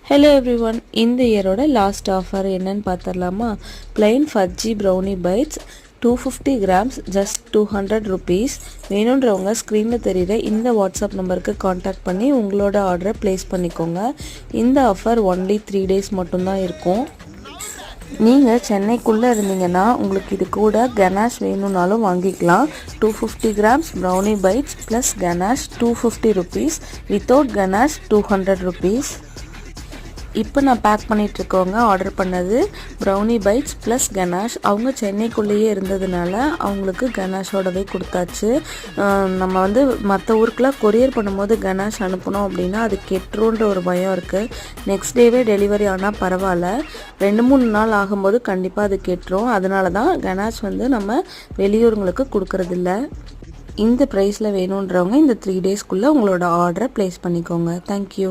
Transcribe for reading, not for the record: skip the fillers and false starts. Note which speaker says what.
Speaker 1: Hello everyone, இந்த இயரோட last offer என்னன்னு பார்த்தரலாமா? plain fudgy brownie bites 250 grams just 200 rupees. வேணும்ன்றவங்க ஸ்க்ரீனில் தெரியுற இந்த வாட்ஸ்அப் நம்பருக்கு காண்டாக்ட் பண்ணி உங்களோட ஆர்டரை ப்ளேஸ் பண்ணிக்கோங்க. இந்த ஆஃபர் ஒன்லி 3 days மட்டும்தான் இருக்கும். நீங்கள் சென்னைக்குள்ளே இருந்தீங்கன்னா உங்களுக்கு இது கூட கனாஷ் வேணும்னாலும் வாங்கிக்கலாம். 250 grams brownie bites plus ganache 250 rupees, without ganache 200 rupees. இப்போ நான் பேக் பண்ணிகிட்ருக்கவங்க ஆர்டர் பண்ணது ப்ரௌனி பைட்ஸ் ப்ளஸ் கனாஷ். அவங்க சென்னைக்குள்ளேயே இருந்ததுனால அவங்களுக்கு கனாஷோடவே கொடுத்தாச்சு. நம்ம வந்து மற்ற ஊருக்குலாம் கொரியர் பண்ணும்போது கனாஷ் அனுப்பணும் அப்படின்னா அது கெட்டுருன்ற ஒரு பயம் இருக்குது. நெக்ஸ்ட் டேவே டெலிவரி ஆனால் பரவாயில்ல, 2-3 நாள் ஆகும்போது கண்டிப்பாக அது கெட்டுரும். அதனால தான் கனாஷ் வந்து நம்ம வெளியூருங்களுக்கு கொடுக்கறதில்ல. இந்த ப்ரைஸில் வேணுன்றவங்க இந்த 3 daysக்குள்ளே உங்களோட ஆர்டரை ப்ளேஸ் பண்ணிக்கோங்க. தேங்க்யூ.